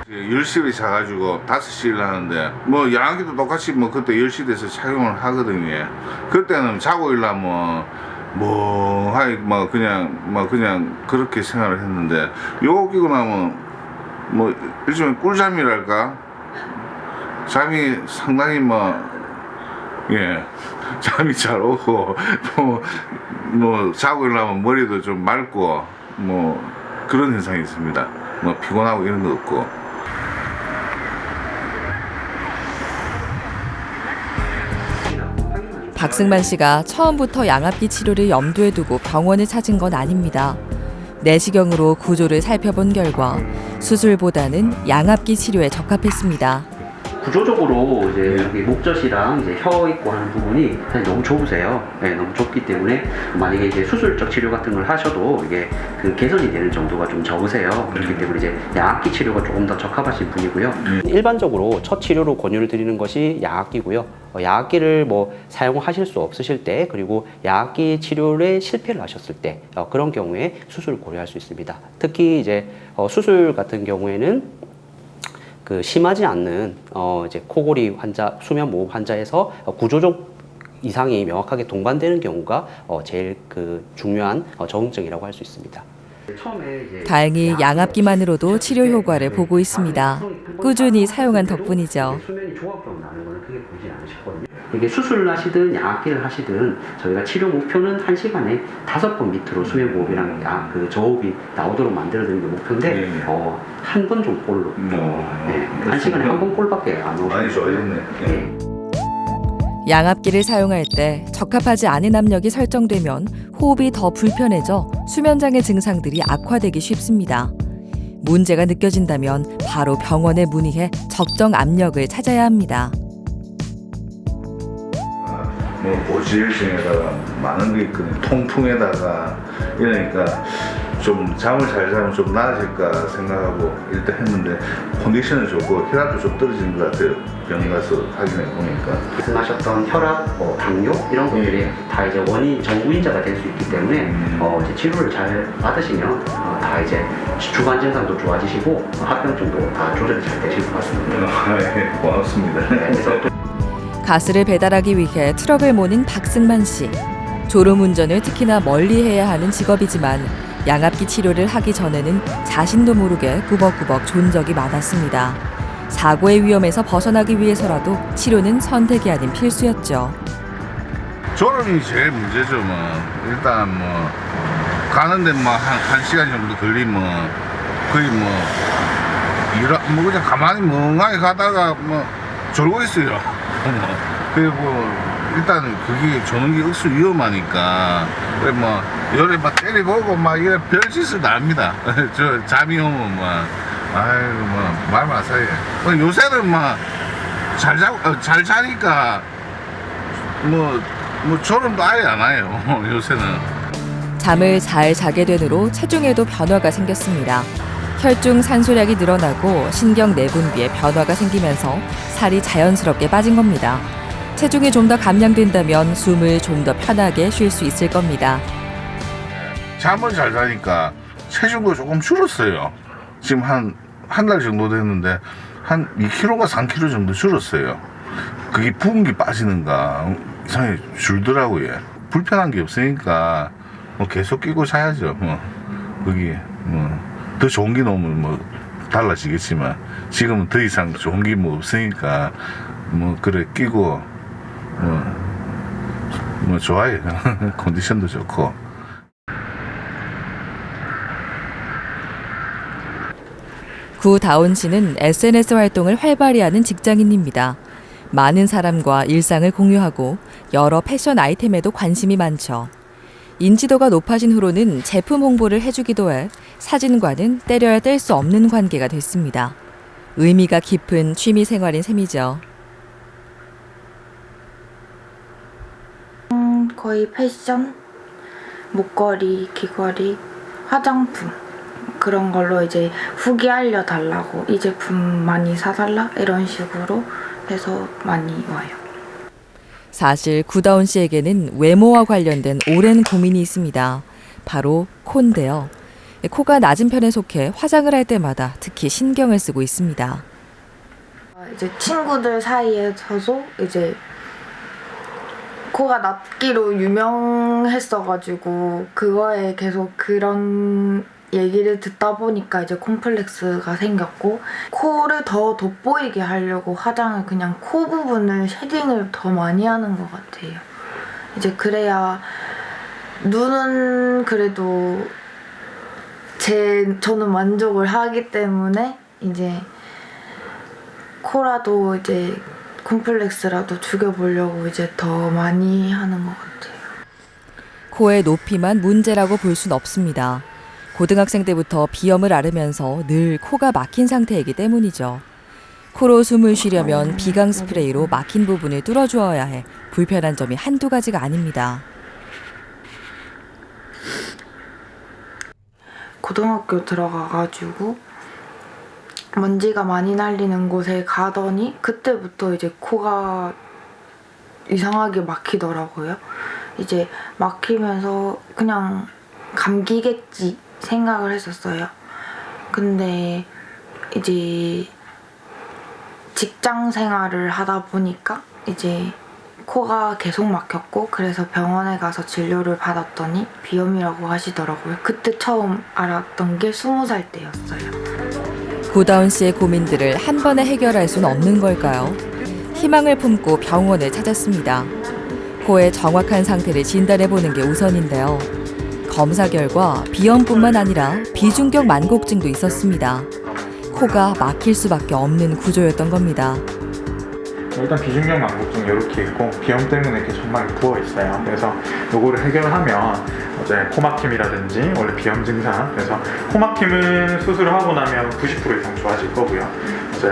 10시에 자가지고 5시에 일어나는데 양압기도 똑같이 그때 10시 돼서 착용을 하거든요. 그때는 자고 일어나면 멍하니 그냥 그렇게 생활을 했는데 요거 끼고 나면 일종의 꿀잠이랄까? 잠이 상당히 잠이 잘 오고 자고 일어나면 머리도 좀 맑고 그런 현상이 있습니다. 피곤하고 이런 거 없고. 박승만 씨가 처음부터 양압기 치료를 염두에 두고 병원을 찾은 건 아닙니다. 내시경으로 구조를 살펴본 결과 수술보다는 양압기 치료에 적합했습니다. 구조적으로 이제 여기 목젖이랑 이제 혀 있고 하는 부분이 사실 너무 좁으세요. 네, 너무 좁기 때문에 만약에 이제 수술적 치료 같은 걸 하셔도 이게 그 개선이 되는 정도가 좀 적으세요. 그렇기 때문에 이제 양압기 치료가 조금 더 적합하신 분이고요. 일반적으로 첫 치료로 권유를 드리는 것이 양압기고요. 양압기를 사용하실 수 없으실 때 그리고 양압기 치료에 실패를 하셨을 때 그런 경우에 수술을 고려할 수 있습니다. 특히 이제 수술 같은 경우에는 심하지 않는 이제 코골이 환자, 수면 무호흡 환자에서 구조적 이상이 명확하게 동반되는 경우가 제일 중요한 적응증이라고 할 수 있습니다. 다행히 양압기만으로도 치료 효과를 보고 있습니다. 꾸준히 사용한 덕분이죠. 수면이 조각으로 나는 거는 크게 보이지 않으셨거든요. 이게 수술을 하시든 양압기를 하시든 저희가 치료 목표는 1시간에 5번 밑으로 수면 무호흡이랑 그 저호흡이 나오도록 만들어드리는 게 목표인데 한 번 좀 볼로 1시간에 한 번 볼밖에 안 오시는 많이 좋아졌네. 양압기를 사용할 때 적합하지 않은 압력이 설정되면 호흡이 더 불편해져 수면장애 증상들이 악화되기 쉽습니다. 문제가 느껴진다면 바로 병원에 문의해 적정 압력을 찾아야 합니다. 뭐 오지일증에다가 많은 게 있거든요. 통풍에다가 이러니까 좀 잠을 잘 자면 좀 나아질까 생각하고 일단 했는데 컨디션은 좋고 혈압도 좀 떨어진 것 같아요. 병 가서 확인해 보니까. 말씀하셨던 혈압, 당뇨 이런 것들이 다 이제 원인 정구인자가 될 수 있기 때문에 이제 치료를 잘 받으시면 다 이제 주관 증상도 좋아지시고 합병증도 다 조절이 잘 되실 것 같습니다. 네, 고맙습니다. 그래서 또 가스를 배달하기 위해 트럭을 모는 박승만 씨. 졸음운전을 특히나 멀리해야 하는 직업이지만 양압기 치료를 하기 전에는 자신도 모르게 꾸벅꾸벅 존 적이 많았습니다. 사고의 위험에서 벗어나기 위해서라도 치료는 선택이 아닌 필수였죠. 졸음이 제일 문제죠. 뭐 일단 뭐 가는데 뭐 한 시간 정도 걸리면 거의 뭐 그냥 가만히 멍하니 가다가 뭐 졸고 있어요. 그리고 일단 그게 조는 게 억수 위험하니까 그래 뭐 열에 막 때리보고 막 이래 별짓을 다 합니다. 저 잠이 오면 막 아이고 뭐 말 마세요. 요새는 막 잘 자니까 뭐 졸음도 아예 안 와요. 요새는. 잠을 잘 자게 되므로 체중에도 변화가 생겼습니다. 혈중 산소량이 늘어나고 신경 내분비에 변화가 생기면서 살이 자연스럽게 빠진 겁니다. 체중이 좀 더 감량된다면 숨을 좀 더 편하게 쉴 수 있을 겁니다. 잠을 잘 자니까 체중도 조금 줄었어요. 지금 한 달 정도 됐는데 한 2kg가 3kg 정도 줄었어요. 그게 부은기 빠지는가 이상하게 줄더라고요. 불편한 게 없으니까 뭐 계속 끼고 자야죠. 뭐 그게 뭐 더 좋은 게 나오면 뭐 달라지겠지만 지금은 더 이상 좋은 게 뭐 없으니까 뭐 그래 끼고 뭐 좋아요. 컨디션도 좋고. 구다운 씨는 SNS 활동을 활발히 하는 직장인입니다. 많은 사람과 일상을 공유하고 여러 패션 아이템에도 관심이 많죠. 인지도가 높아진 후로는 제품 홍보를 해주기도 해 사진과는 때려야 뗄 수 없는 관계가 됐습니다. 의미가 깊은 취미 생활인 셈이죠. 거의 패션, 목걸이, 귀걸이, 화장품 그런 걸로 이제 후기 알려달라고 이 제품 많이 사달라 이런 식으로 해서 많이 와요. 사실 구다운 씨에게는 외모와 관련된 오랜 고민이 있습니다. 바로 코인데요. 코가 낮은 편에 속해 화장을 할 때마다 특히 신경을 쓰고 있습니다. 이제 친구들 사이에서도 이제 코가 낮기로 유명했어가지고 그거에 계속 그런 얘기를 듣다 보니까 이제 콤플렉스가 생겼고 코를 더 돋보이게 하려고 화장을 그냥 코 부분을 쉐딩을 더 많이 하는 것 같아요. 이제 그래야 눈은 그래도 저는 만족을 하기 때문에 이제 코라도 이제 콤플렉스라도 죽여보려고 이제 더 많이 하는 것 같아요. 코의 높이만 문제라고 볼 순 없습니다. 고등학생 때부터 비염을 앓으면서 늘 코가 막힌 상태이기 때문이죠. 코로 숨을 쉬려면 비강 스프레이로 막힌 부분을 뚫어주어야 해 불편한 점이 한두 가지가 아닙니다. 고등학교 들어가가지고 먼지가 많이 날리는 곳에 가더니 그때부터 이제 코가 이상하게 막히더라고요. 이제 막히면서 그냥 감기겠지 생각을 했었어요. 근데 이제 직장 생활을 하다 보니까 이제 코가 계속 막혔고 그래서 병원에 가서 진료를 받았더니 비염이라고 하시더라고요. 그때 처음 알았던 게 20살 때였어요. 구다운 씨의 고민들을 한 번에 해결할 수는 없는 걸까요? 희망을 품고 병원을 찾았습니다. 코의 정확한 상태를 진단해보는 게 우선인데요. 검사 결과 비염뿐만 아니라 비중격 만곡증도 있었습니다. 코가 막힐 수밖에 없는 구조였던 겁니다. 일단 비중격 만곡증 이렇게 있고 비염 때문에 이렇게 점막이 부어 있어요. 그래서 요거를 해결하면 이제 코막힘이라든지 원래 비염 증상, 그래서 코막힘은 수술을 하고 나면 90% 이상 좋아질 거고요. 이제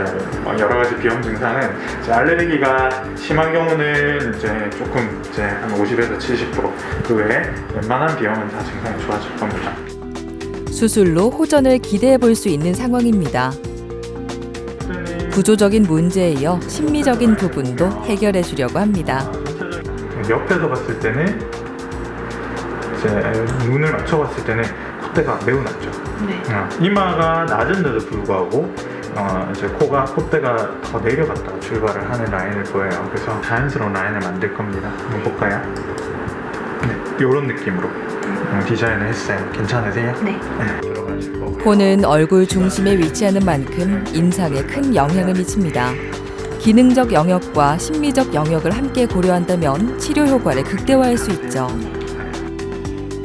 여러 가지 비염 증상은 이제 알레르기가 심한 경우는 이제 조금 이제 한 50에서 70%, 그 외에 웬만한 비염은 다 증상이 좋아질 겁니다. 수술로 호전을 기대해 볼 수 있는 상황입니다. 구조적인 문제에 이어 심리적인 부분도 해결해 주려고 합니다. 옆에서 봤을 때는 이제 눈을 맞춰봤을 때는 콧대가 매우 낮죠. 네. 이마가 낮은데도 불구하고 이제 콧대가 더 내려갔다가 출발을 하는 라인을 보여요. 그래서 자연스러운 라인을 만들 겁니다. 한번 볼까요? 네, 이런 느낌으로 디자인을 했어요. 괜찮으세요? 네. 들어가시고. 코는 얼굴 중심에 위치하는 만큼 인상에 큰 영향을 미칩니다. 기능적 영역과 심리적 영역을 함께 고려한다면 치료 효과를 극대화할 수 있죠.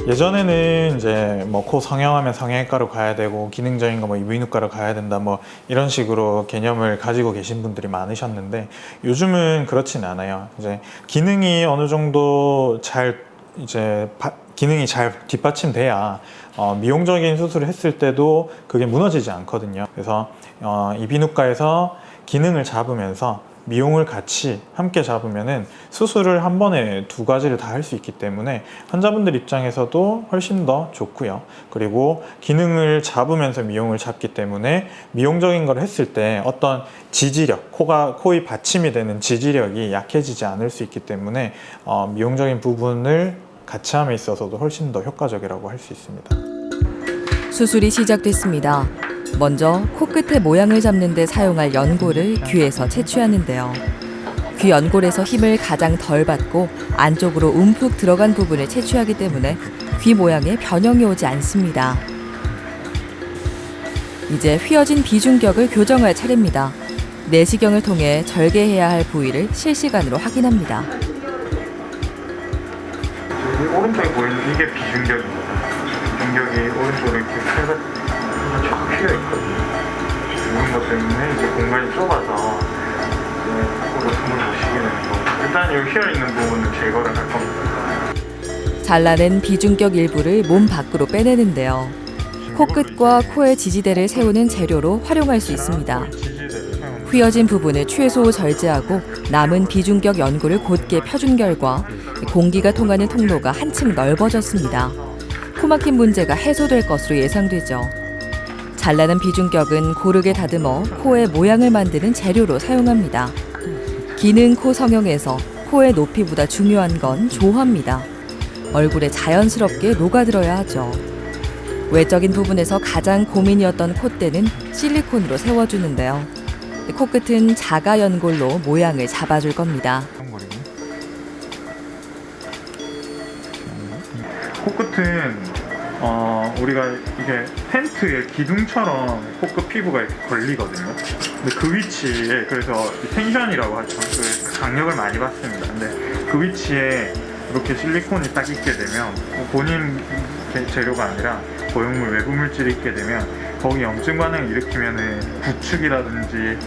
예전에는 이제 뭐 코 성형하면 성형외과로 가야 되고 기능적인 거 뭐 이비인후과로 가야 된다 뭐 이런 식으로 개념을 가지고 계신 분들이 많으셨는데 요즘은 그렇진 않아요. 이제 기능이 어느 정도 기능이 잘 뒷받침돼야 미용적인 수술을 했을 때도 그게 무너지지 않거든요. 그래서 이비인후과에서 기능을 잡으면서 미용을 같이 함께 잡으면은 수술을 한 번에 두 가지를 다 할 수 있기 때문에 환자분들 입장에서도 훨씬 더 좋고요. 그리고 기능을 잡으면서 미용을 잡기 때문에 미용적인 걸 했을 때 어떤 지지력, 코의 받침이 되는 지지력이 약해지지 않을 수 있기 때문에 미용적인 부분을 같이 함에 있어서도 훨씬 더 효과적이라고 할 수 있습니다. 수술이 시작됐습니다. 먼저 코끝의 모양을 잡는 데 사용할 연골을 귀에서 채취하는데요. 귀 연골에서 힘을 가장 덜 받고 안쪽으로 움푹 들어간 부분을 채취하기 때문에 귀 모양에 변형이 오지 않습니다. 이제 휘어진 비중격을 교정할 차례입니다. 내시경을 통해 절개해야 할 부위를 실시간으로 확인합니다. 오른쪽에 보이는 이게 비중격입니다. 비중격이 오른쪽으로 이렇게 쫙 휘어 있거든요. 이런 것 때문에 이제 공간이 좁아서 코로 숨을 못 쉬게 되는 거. 일단 이 휘어 있는 부분은 제거를 할 겁니다. 잘라낸 비중격 일부를 몸 밖으로 빼내는데요. 코끝과 코의 지지대를 세우는 재료로 활용할 수 있습니다. 휘어진 부분을 최소 절제하고 남은 비중격 연골을 곧게 펴준 결과 공기가 통하는 통로가 한층 넓어졌습니다. 코막힘 문제가 해소될 것으로 예상되죠. 잘라낸 비중격은 고르게 다듬어 코의 모양을 만드는 재료로 사용합니다. 기능 코 성형에서 코의 높이보다 중요한 건 조화입니다. 얼굴에 자연스럽게 녹아들어야 하죠. 외적인 부분에서 가장 고민이었던 콧대는 실리콘으로 세워주는데요. 코끝은 자가 연골로 모양을 잡아줄 겁니다. 코끝은 우리가 이게 텐트의 기둥처럼 코끝 피부가 이렇게 걸리거든요. 근데 그 위치에 그래서 텐션이라고 하죠. 그 강력을 많이 받습니다. 근데 그 위치에 이렇게 실리콘이 딱 있게 되면 본인 재료가 아니라 고용물 외부 물질이 있게 되면 거기 염증 반응을 일으키면은 부축이라든지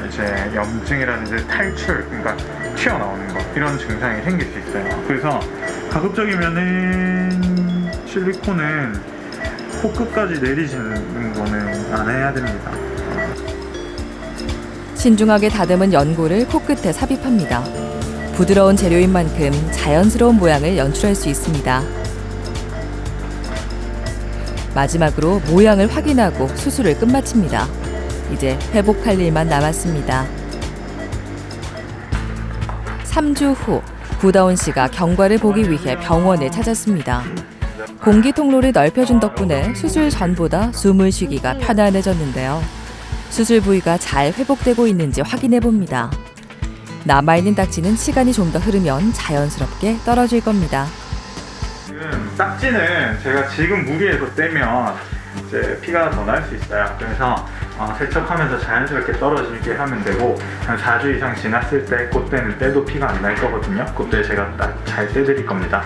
이제 염증이라든지 탈출, 그러니까 튀어나오는 거 이런 증상이 생길 수 있어요. 그래서 가급적이면은 실리콘은 코끝까지 내리시는 거는 안 해야 됩니다. 신중하게 다듬은 연골을 코끝에 삽입합니다. 부드러운 재료인 만큼 자연스러운 모양을 연출할 수 있습니다. 마지막으로 모양을 확인하고 수술을 끝마칩니다. 이제 회복할 일만 남았습니다. 3주 후 구다운 씨가 경과를 보기 위해 병원을 찾았습니다. 공기 통로를 넓혀준 덕분에 수술 전보다 숨을 쉬기가 편안해졌는데요. 수술 부위가 잘 회복되고 있는지 확인해 봅니다. 남아있는 딱지는 시간이 좀 더 흐르면 자연스럽게 떨어질 겁니다. 딱지는 제가 지금 무리해서 떼면 이제 피가 더 날 수 있어요. 그래서 세척하면서 자연스럽게 떨어지게 하면 되고 한 4주 이상 지났을 때 그때는 떼도 피가 안 날 거거든요. 그때 제가 딱 잘 떼드릴 겁니다.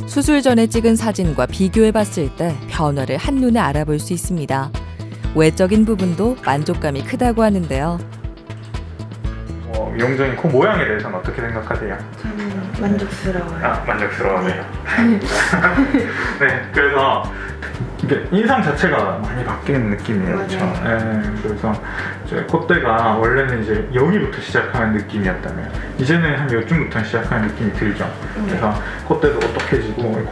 수술 전에 찍은 사진과 비교해 봤을 때 변화를 한눈에 알아볼 수 있습니다. 외적인 부분도 만족감이 크다고 하는데요. 미용적인 코 모양에 대해서는 어떻게 생각하세요? 저는 만족스러워요. 만족스러워요. 네, 그래서 이게 인상 자체가 많이 바뀐 느낌이에요. 그렇죠? 예, 그래서 이제 콧대가 원래는 이제 여기부터 시작하는 느낌이었다면 이제는 한 요쯤부터 시작하는 느낌이 들죠. 그래서 콧대도 오똑해지고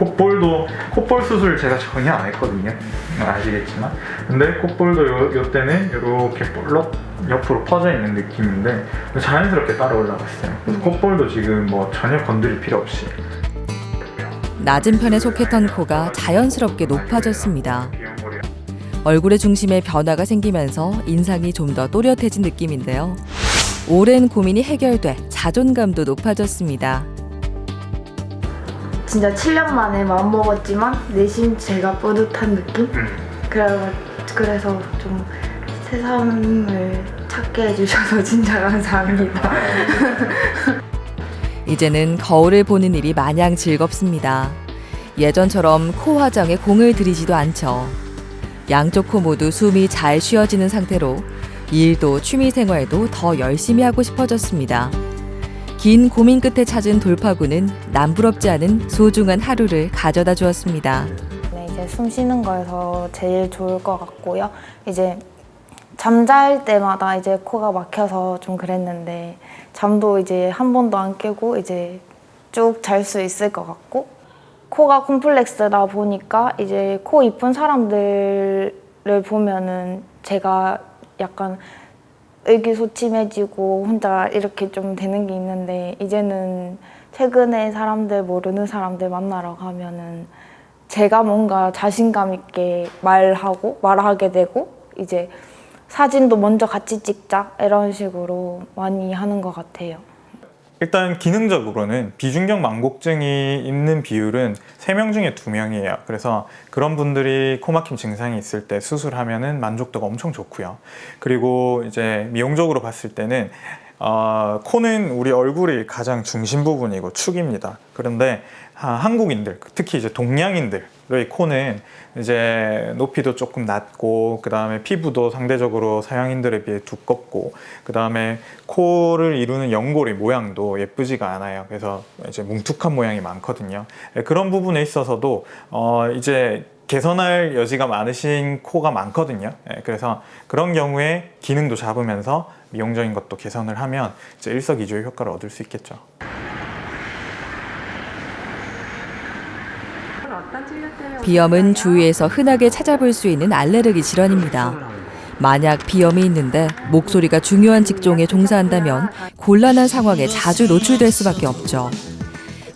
콧볼 수술 제가 전혀 안 했거든요. 아시겠지만 근데 콧볼도 요때는 이렇게 볼록 옆으로 퍼져 있는 느낌인데 자연스럽게 따라 올라갔어요. 그래서 콧볼도 지금 뭐 전혀 건드릴 필요 없이 낮은 편에 속했던 코가 자연스럽게 높아졌습니다. 얼굴의 중심에 변화가 생기면서 인상이 좀 더 또렷해진 느낌인데요. 오랜 고민이 해결돼 자존감도 높아졌습니다. 진짜 7년 만에 마음먹었지만 내심 제가 뿌듯한 느낌? 그래서 좀 새삼을 찾게 해주셔서 진짜 감사합니다. 이제는 거울을 보는 일이 마냥 즐겁습니다. 예전처럼 코 화장에 공을 들이지도 않죠. 양쪽 코 모두 숨이 잘 쉬어지는 상태로 일도 취미생활도 더 열심히 하고 싶어졌습니다. 긴 고민 끝에 찾은 돌파구는 남부럽지 않은 소중한 하루를 가져다 주었습니다. 네, 이제 숨 쉬는 거에서 제일 좋을 것 같고요. 이제 잠잘 때마다 이제 코가 막혀서 좀 그랬는데 잠도 이제 한 번도 안 깨고 이제 쭉 잘 수 있을 것 같고 코가 콤플렉스다 보니까 이제 코 이쁜 사람들을 보면은 제가 약간 의기소침해지고 혼자 이렇게 좀 되는 게 있는데 이제는 최근에 사람들 모르는 사람들 만나러 가면은 제가 뭔가 자신감 있게 말하게 되고 이제 사진도 먼저 같이 찍자 이런 식으로 많이 하는 것 같아요. 일단 기능적으로는 비중격 망곡증이 있는 비율은 3명 중에 2명이에요. 그래서 그런 분들이 코막힘 증상이 있을 때 수술하면은 만족도가 엄청 좋고요. 그리고 이제 미용적으로 봤을 때는 코는 우리 얼굴이 가장 중심 부분이고 축입니다. 그런데 한국인들, 특히 이제 동양인들의 코는 이제 높이도 조금 낮고 그 다음에 피부도 상대적으로 서양인들에 비해 두껍고 그 다음에 코를 이루는 연골의 모양도 예쁘지가 않아요. 그래서 이제 뭉툭한 모양이 많거든요. 그런 부분에 있어서도 이제 개선할 여지가 많으신 코가 많거든요. 그래서 그런 경우에 기능도 잡으면서 미용적인 것도 개선을 하면 이제 일석이조의 효과를 얻을 수 있겠죠. 비염은 주위에서 흔하게 찾아볼 수 있는 알레르기 질환입니다. 만약 비염이 있는데 목소리가 중요한 직종에 종사한다면 곤란한 상황에 자주 노출될 수밖에 없죠.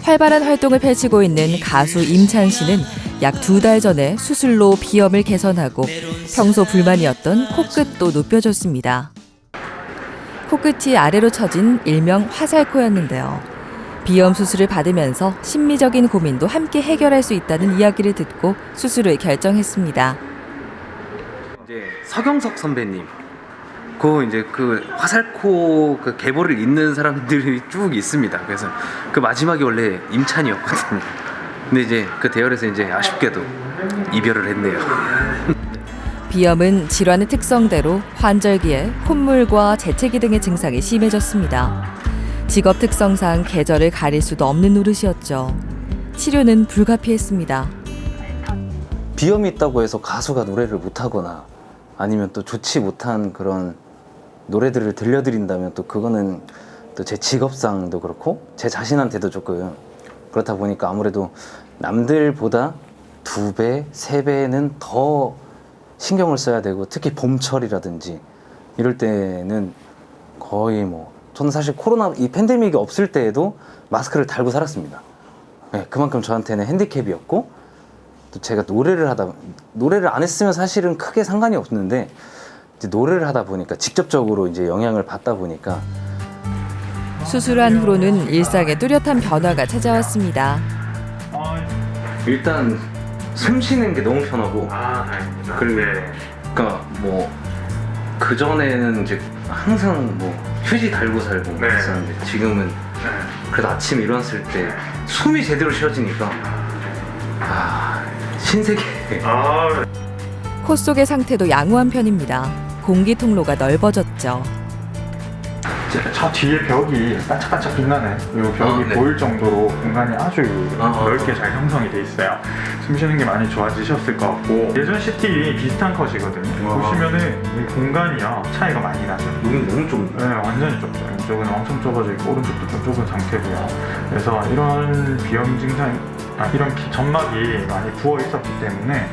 활발한 활동을 펼치고 있는 가수 임찬 씨는 약 2달 전에 수술로 비염을 개선하고 평소 불만이었던 코끝도 높여줬습니다. 코끝이 아래로 처진 일명 화살코였는데요. 비염 수술을 받으면서 심리적인 고민도 함께 해결할 수 있다는 이야기를 듣고 수술을 결정했습니다. 이제 서경석 선배님, 그 화살코 그 계보를 잇는 사람들이 쭉 있습니다. 그래서 그 마지막이 원래 임찬이었거든요. 근데 이제 그 대열에서 이제 아쉽게도 이별을 했네요. 비염은 질환의 특성대로 환절기에 콧물과 재채기 등의 증상이 심해졌습니다. 직업 특성상 계절을 가릴 수도 없는 노릇이었죠. 치료는 불가피했습니다. 비염이 있다고 해서 가수가 노래를 못하거나 아니면 또 좋지 못한 그런 노래들을 들려드린다면 또 그거는 또 제 직업상도 그렇고 제 자신한테도 조금 그렇다 보니까 아무래도 남들보다 2배, 3배는 더 신경을 써야 되고 특히 봄철이라든지 이럴 때는 거의 저는 사실 코로나 이 팬데믹이 없을 때에도 마스크를 달고 살았습니다. 네, 그만큼 저한테는 핸디캡이었고 또 제가 노래를 안 했으면 사실은 크게 상관이 없는데 이제 노래를 하다 보니까 직접적으로 이제 영향을 받다 보니까 수술한 후로는 일상에 뚜렷한 변화가 찾아왔습니다. 일단 숨 쉬는 게 너무 편하고 그러니까 그 전에는 이제 항상 휴지 달고 살고 그랬었는데 지금은 그래도 아침에 일어났을 때 숨이 제대로 쉬어지니까 신세계. 코 속의 상태도 양호한 편입니다. 공기 통로가 넓어졌죠. 저 뒤에 벽이 반짝반짝 빛나는 이 벽이 보일 정도로 공간이 아주 넓게 잘 형성이 돼 있어요. 숨 쉬는 게 많이 좋아지셨을 것 같고 예전 CT 비슷한 컷이거든요. 보시면은 이 공간이요 차이가 많이 나죠. 여긴 너무 좁네. 네, 완전히 좁죠. 이쪽은 엄청 좁아져 있고 오른쪽도 좀 좁은 상태고요. 그래서 이런 비염 증상, 이런 점막이 많이 부어 있었기 때문에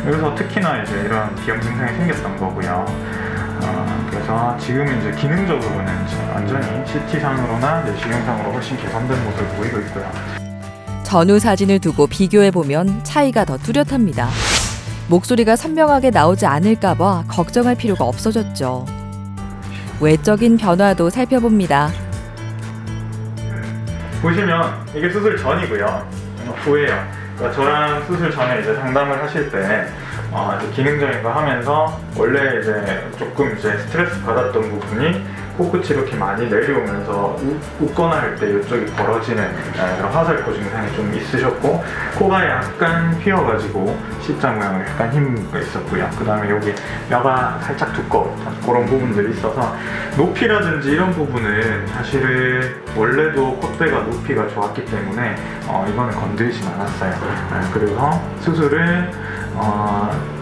여기서 특히나 이제 이런 비염 증상이 생겼던 거고요. 그래서 지금은 이제 기능적으로는 이제 완전히 CT상으로나 내시경상으로 훨씬 개선된 모습을 보이고 있고요. 전후 사진을 두고 비교해보면 차이가 더 뚜렷합니다. 목소리가 선명하게 나오지 않을까봐 걱정할 필요가 없어졌죠. 외적인 변화도 살펴봅니다. 보시면 이게 수술 전이고요. 후예요. 그러니까 저랑 수술 전에 이제 상담을 하실 때 이제 기능적인 거 하면서 원래 이제 조금 이제 스트레스 받았던 부분이 코끝이 이렇게 많이 내려오면서 웃거나 할 때 이쪽이 벌어지는 그런 화살코 증상이 좀 있으셨고 코가 약간 휘어가지고 C자 모양으로 약간 힘가 있었고요. 그 다음에 여기 뼈가 살짝 두꺼운 그런 부분들이 있어서 높이라든지 이런 부분은 사실은 원래도 콧대가 높이가 좋았기 때문에 이거는 건드리진 않았어요. 그래서 수술을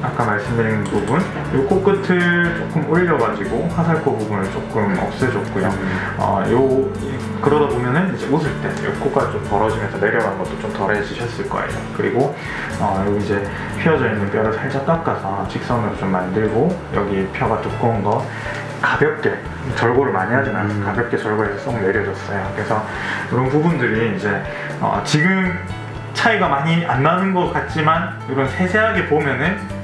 아까 말씀드린 부분 이 코끝을 조금 올려가지고 화살코 부분을 조금 없애줬고요. 그러다 보면은 이제 웃을 때 이 코가 좀 벌어지면서 내려간 것도 좀 덜해지셨을 거예요. 그리고 여기 이제 휘어져 있는 뼈를 살짝 깎아서 직선으로 좀 만들고 여기 뼈가 두꺼운 거 가볍게 절골을 많이 하진 않아서 가볍게 절골해서 쏙 내려줬어요. 그래서 이런 부분들이 이제 지금 차이가 많이 안 나는 것 같지만 이런 세세하게 보면은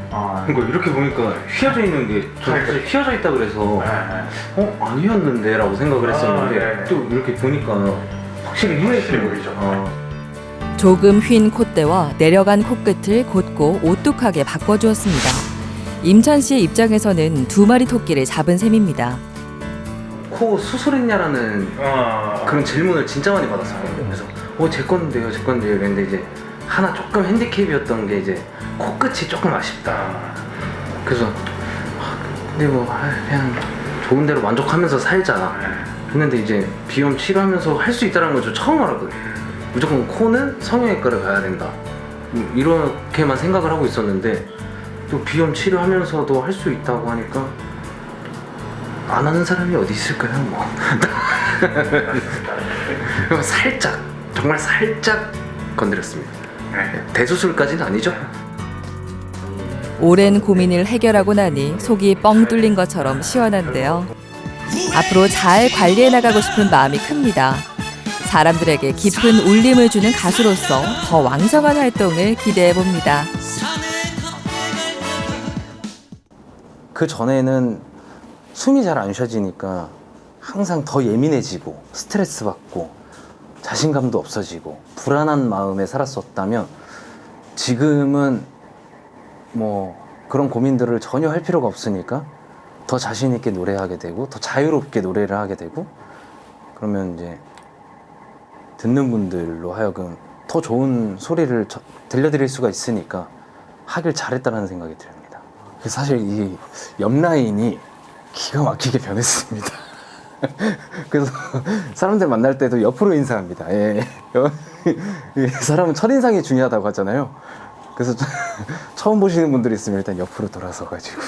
그러니까 이렇게 보니까 휘어져 있는 게 사실 휘어져 있다 그래서 아니었는데 라고 생각을 했었는데 또 이렇게 보니까 확실히 휘어있어 보이죠. 조금 휜 콧대와 내려간 코끝을 곧고 오뚝하게 바꿔주었습니다. 임찬 씨의 입장에서는 두 마리 토끼를 잡은 셈입니다. 코 수술했냐라는 그런 질문을 진짜 많이 받았었거든요. 그래서 제 건데요 이랬는데 이제 하나 조금 핸디캡이었던 게 이제 코끝이 조금 아쉽다. 그래서 근데 뭐 그냥 좋은 대로 만족하면서 살자 했는데 이제 비염 치료하면서 할 수 있다는 걸 처음 알았거든요. 무조건 코는 성형외과를 가야 된다 이렇게만 생각을 하고 있었는데 또 비염 치료하면서도 할 수 있다고 하니까 안 하는 사람이 어디 있을까요? 뭐 살짝 정말 살짝 건드렸습니다. 대수술까지는 아니죠? 오랜 고민을 해결하고 나니 속이 뻥 뚫린 것처럼 시원한데요. 앞으로 잘 관리해 나가고 싶은 마음이 큽니다. 사람들에게 깊은 울림을 주는 가수로서 더 왕성한 활동을 기대해 봅니다. 그 전에는 숨이 잘 안 쉬어지니까 항상 더 예민해지고 스트레스 받고 자신감도 없어지고 불안한 마음에 살았었다면 지금은 뭐 그런 고민들을 전혀 할 필요가 없으니까 더 자신 있게 노래하게 되고 더 자유롭게 노래를 하게 되고 그러면 이제 듣는 분들로 하여금 더 좋은 소리를 들려드릴 수가 있으니까 하길 잘했다는 생각이 듭니다. 사실 이 옆 라인이 기가 막히게 변했습니다. 그래서 사람들 만날 때도 옆으로 인사합니다. 예. 사람은 첫인상이 중요하다고 하잖아요. 그래서 처음 보시는 분들이 있으면 일단 옆으로 돌아서 가지고.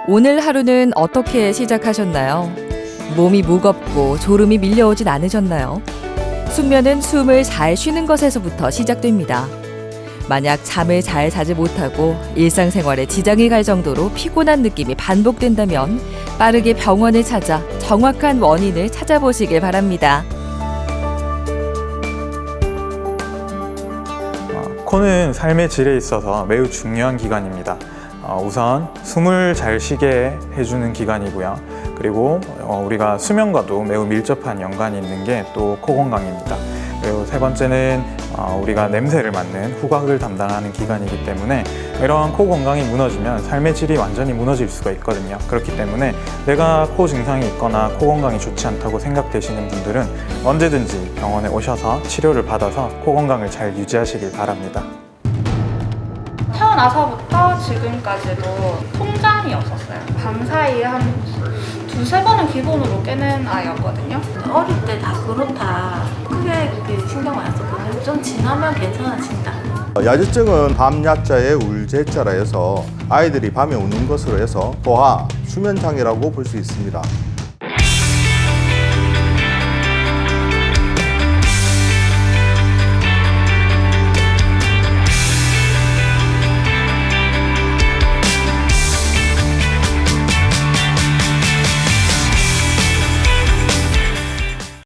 오늘 하루는 어떻게 시작하셨나요? 몸이 무겁고 졸음이 밀려오진 않으셨나요? 숙면은 숨을 잘 쉬는 것에서부터 시작됩니다. 만약 잠을 잘 자지 못하고 일상생활에 지장이 갈 정도로 피곤한 느낌이 반복된다면 빠르게 병원을 찾아 정확한 원인을 찾아보시길 바랍니다. 코는 삶의 질에 있어서 매우 중요한 기관입니다. 우선 숨을 잘 쉬게 해주는 기관이고요. 그리고 우리가 수면과도 매우 밀접한 연관이 있는 게 또 코 건강입니다. 그리고 세 번째는 우리가 냄새를 맡는 후각을 담당하는 기관이기 때문에 이런 코 건강이 무너지면 삶의 질이 완전히 무너질 수가 있거든요. 그렇기 때문에 내가 코 증상이 있거나 코 건강이 좋지 않다고 생각되시는 분들은 언제든지 병원에 오셔서 치료를 받아서 코 건강을 잘 유지하시길 바랍니다. 태어나서부터 지금까지도 통잠이 없었어요. 밤사이에 한 두세 번은 기본으로 깨는 아이였거든요. 어릴 때 다 그렇다. 크게 그렇게 신경 안 썼거든요. 좀 지나면 괜찮아진다. 야자증은 밤야자의 울제자라 해서 아이들이 밤에 우는 것으로 해서 소아, 수면장애라고 볼 수 있습니다.